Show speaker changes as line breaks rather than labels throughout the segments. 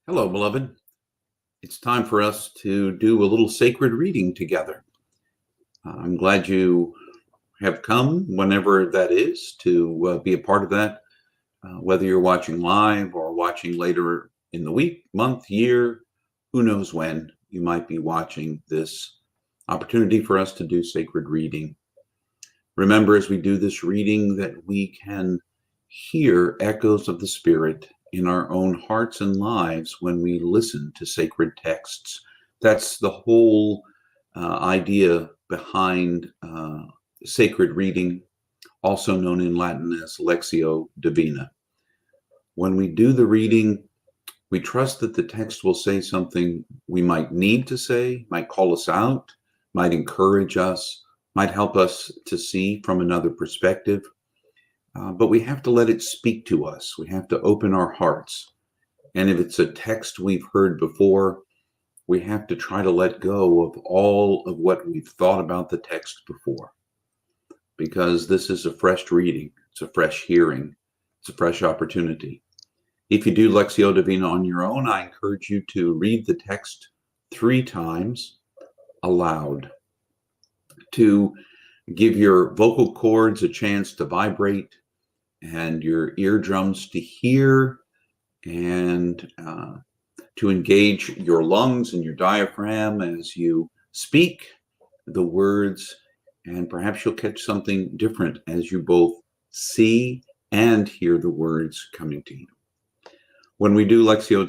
Hello, beloved. It's time for us to do a little sacred reading together. I'm glad you have come, whenever that is, to be a part of that, whether you're watching live or watching later in the week, month, year, who knows when you might be watching this opportunity for us to do sacred reading. Remember, as we do this reading, that we can hear echoes of the Spirit in our own hearts and lives when we listen to sacred texts. That's the whole idea behind sacred reading, also known in Latin as Lectio Divina. When we do the reading, we trust that the text will say something we might need to say, might call us out, might encourage us, might help us to see from another perspective. But we have to let it speak to us. We have to open our hearts. And if it's a text we've heard before, we have to try to let go of all of what we've thought about the text before. Because this is a fresh reading. It's a fresh hearing. It's a fresh opportunity. If you do Lectio Divina on your own, I encourage you to read the text 3 times aloud to give your vocal cords a chance to vibrate and your eardrums to hear and to engage your lungs and your diaphragm as you speak the words, and perhaps you'll catch something different as you both see and hear the words coming to you. When we do Lectio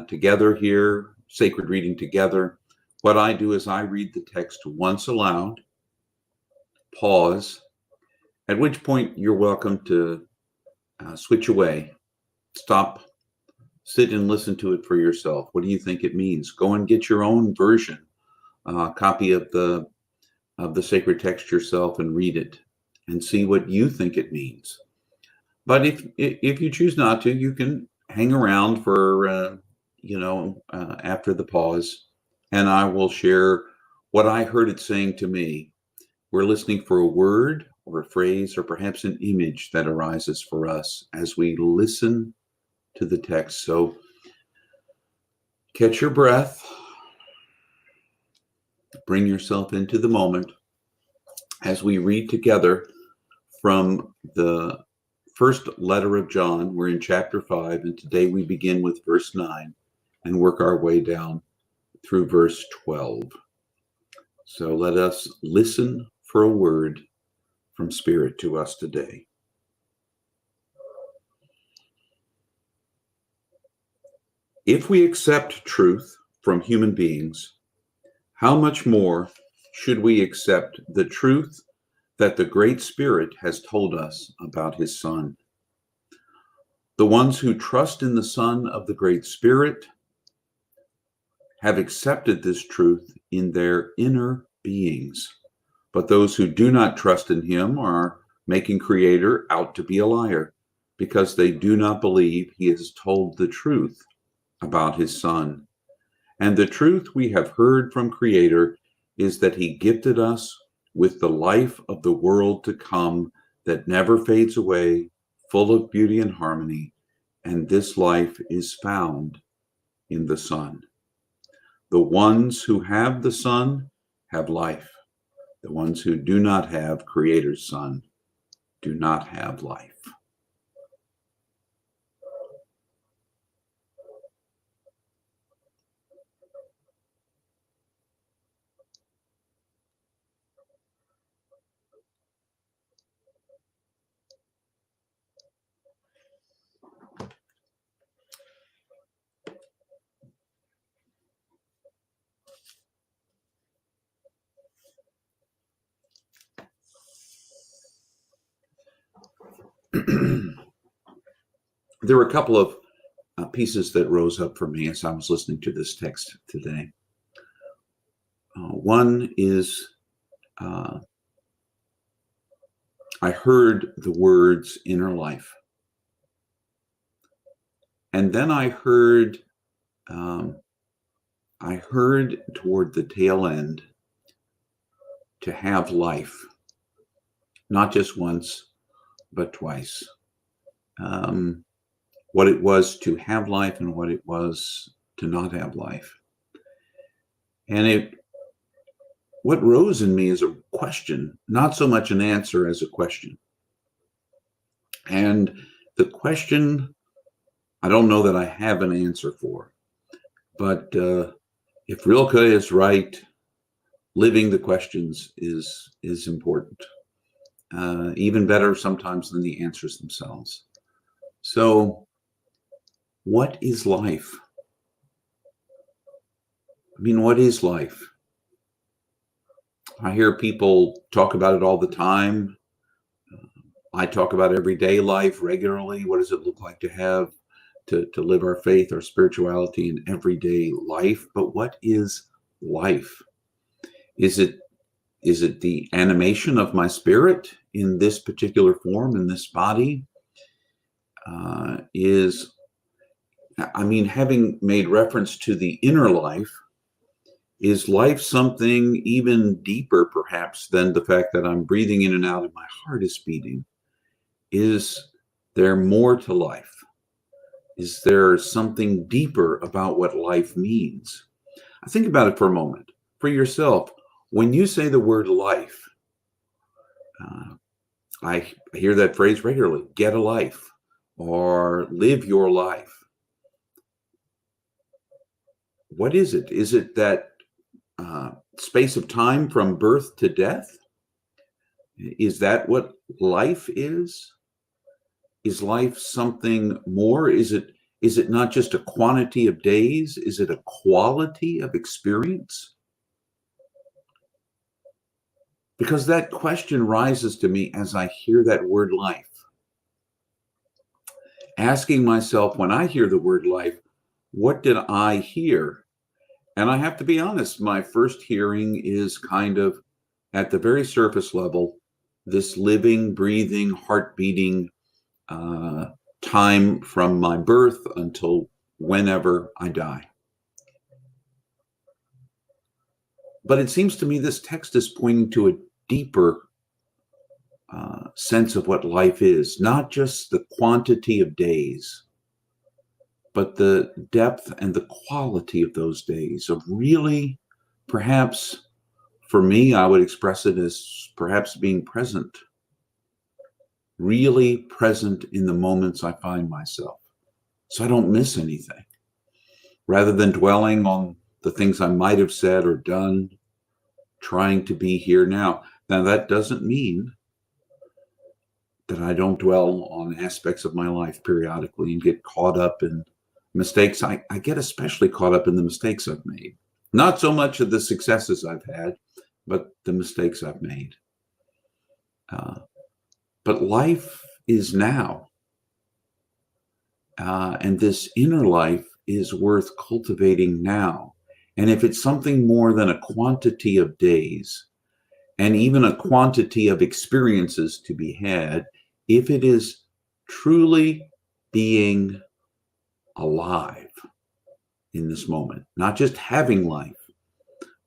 together here, sacred reading together, what I do is I read the text once aloud, pause, at which point you're welcome to switch away, stop, sit and listen to it for yourself. What do you think it means? Go and get your own version, copy of the sacred text yourself and read it and see what you think it means. But if you choose not to, you can hang around for after the pause, and I will share what I heard it saying to me. We're listening for a word or a phrase or perhaps an image that arises for us as we listen to the text. So catch your breath, bring yourself into the moment as we read together from the first letter of John. We're in chapter 5, and today we begin with verse 9 and work our way down through verse 12. So let us listen for a word from Spirit to us today. If we accept truth from human beings, how much more should we accept the truth that the Great Spirit has told us about his Son? The ones who trust in the Son of the Great Spirit have accepted this truth in their inner beings. But those who do not trust in him are making Creator out to be a liar, because they do not believe he has told the truth about his Son. And the truth we have heard from Creator is that he gifted us with the life of the world to come that never fades away, full of beauty and harmony, and this life is found in the Son. The ones who have the Son have life. The ones who do not have Creator's Son do not have life. There were a couple of pieces that rose up for me as I was listening to this text today. One is I heard the words inner life. And then I heard toward the tail end to have life, not just once, but twice. what it was to have life and what it was to not have life. And what rose in me is a question, not so much an answer as a question. And the question, I don't know that I have an answer for, but if Rilke is right, living the questions is important. Even better sometimes than the answers themselves. So, what is life? I mean, what is life? I hear people talk about it all the time. I talk about everyday life regularly. What does it look like to live our faith, our spirituality in everyday life? But what is life? Is it the animation of my spirit in this particular form, in this body? Having made reference to the inner life, is life something even deeper, perhaps, than the fact that I'm breathing in and out and my heart is beating? Is there more to life? Is there something deeper about what life means? Think about it for a moment. For yourself, when you say the word life, I hear that phrase regularly, get a life or live your life. What is it? Is it that space of time from birth to death? Is that what life is? Is life something more? Is it not just a quantity of days? Is it a quality of experience? Because that question rises to me as I hear that word life. Asking myself, when I hear the word life, what did I hear? And I have to be honest, my first hearing is kind of at the very surface level, this living, breathing, heart beating time from my birth until whenever I die. But it seems to me this text is pointing to a deeper sense of what life is, not just the quantity of days, but the depth and the quality of those days, of really, perhaps, for me, I would express it as perhaps being present, really present in the moments I find myself, so I don't miss anything. Rather than dwelling on the things I might have said or done, trying to be here now. Now, that doesn't mean that I don't dwell on aspects of my life periodically and get caught up in mistakes. I get especially caught up in the mistakes I've made. Not so much of the successes I've had, but the mistakes I've made. But life is now. And this inner life is worth cultivating now. And if it's something more than a quantity of days, and even a quantity of experiences to be had, if it is truly being alive in this moment, not just having life,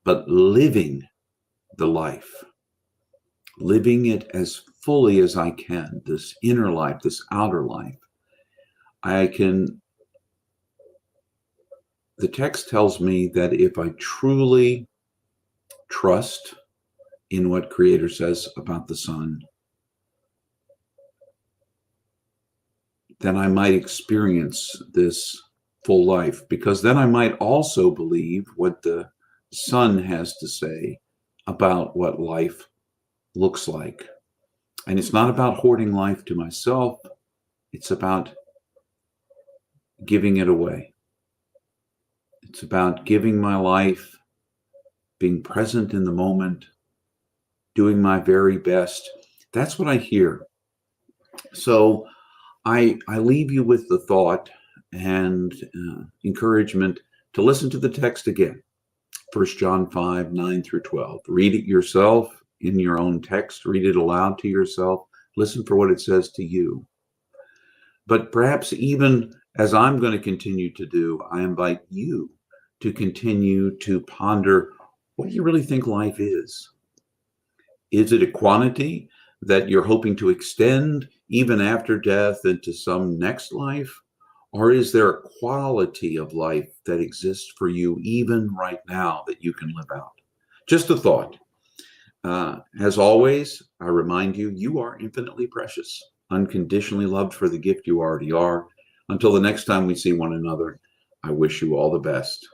but living the life, living it as fully as I can, this inner life, this outer life, the text tells me that if I truly trust in what Creator says about the Son, then I might experience this full life, because then I might also believe what the Son has to say about what life looks like. And it's not about hoarding life to myself. It's about giving it away. It's about giving my life, being present in the moment, doing my very best. That's what I hear. So I leave you with the thought and encouragement to listen to the text again. 1 John 5, 9 through 12. Read it yourself in your own text. Read it aloud to yourself. Listen for what it says to you. But perhaps even as I'm going to continue to do, I invite you to continue to ponder, what do you really think life is? Is it a quantity that you're hoping to extend even after death into some next life? Or is there a quality of life that exists for you even right now that you can live out? Just a thought. As always, I remind you, you are infinitely precious, unconditionally loved for the gift you already are. Until the next time we see one another, I wish you all the best.